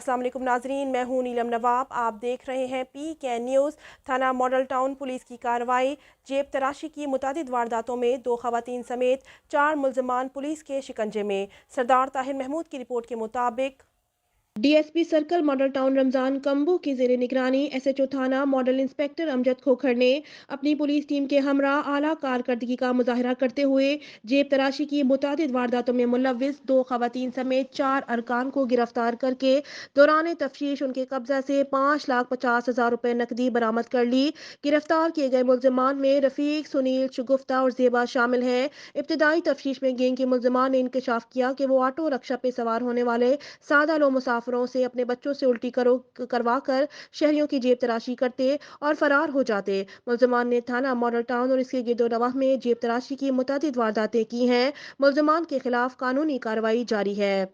السلام علیکم ناظرین، میں ہوں نیلم نواب، آپ دیکھ رہے ہیں PK نیوز۔ تھانہ ماڈل ٹاؤن پولیس کی کارروائی، جیب تراشی کی متعدد وارداتوں میں 2 خواتین سمیت 4 ملزمان پولیس کے شکنجے میں۔ سردار طاہر محمود کی رپورٹ کے مطابق D S P circle model town Ramzan Kamboh کی زیر نگرانی SHO تھانہ ماڈل انسپیکٹر امجد کھوکھر نے اپنی پولیس ٹیم کے ہمراہ اعلیٰ کارکردگی کا مظاہرہ کرتے ہوئے جیب تراشی کی متعدد وارداتوں میں ملوث 2 خواتین سمیت 4 ارکان کو گرفتار کر کے دوران تفتیش ان کے قبضہ سے 5,50,000 روپے نقدی برآمد کر لی۔ گرفتار کیے گئے ملزمان میں رفیق، سنیل، شگفتہ اور زیبا شامل ہیں۔ ابتدائی تفتیش میں گینگ کے ملزمان نے انکشاف کیا کہ وہ آٹو رکشہ پہ سوار ہونے والے سادہ لو مسافروں سے اپنے بچوں سے الٹی کروا کر شہریوں کی جیب تراشی کرتے اور فرار ہو جاتے۔ ملزمان نے تھانہ ماڈل ٹاؤن اور اس کے گرد و نواح میں جیب تراشی کی متعدد وارداتیں کی ہیں۔ ملزمان کے خلاف قانونی کارروائی جاری ہے۔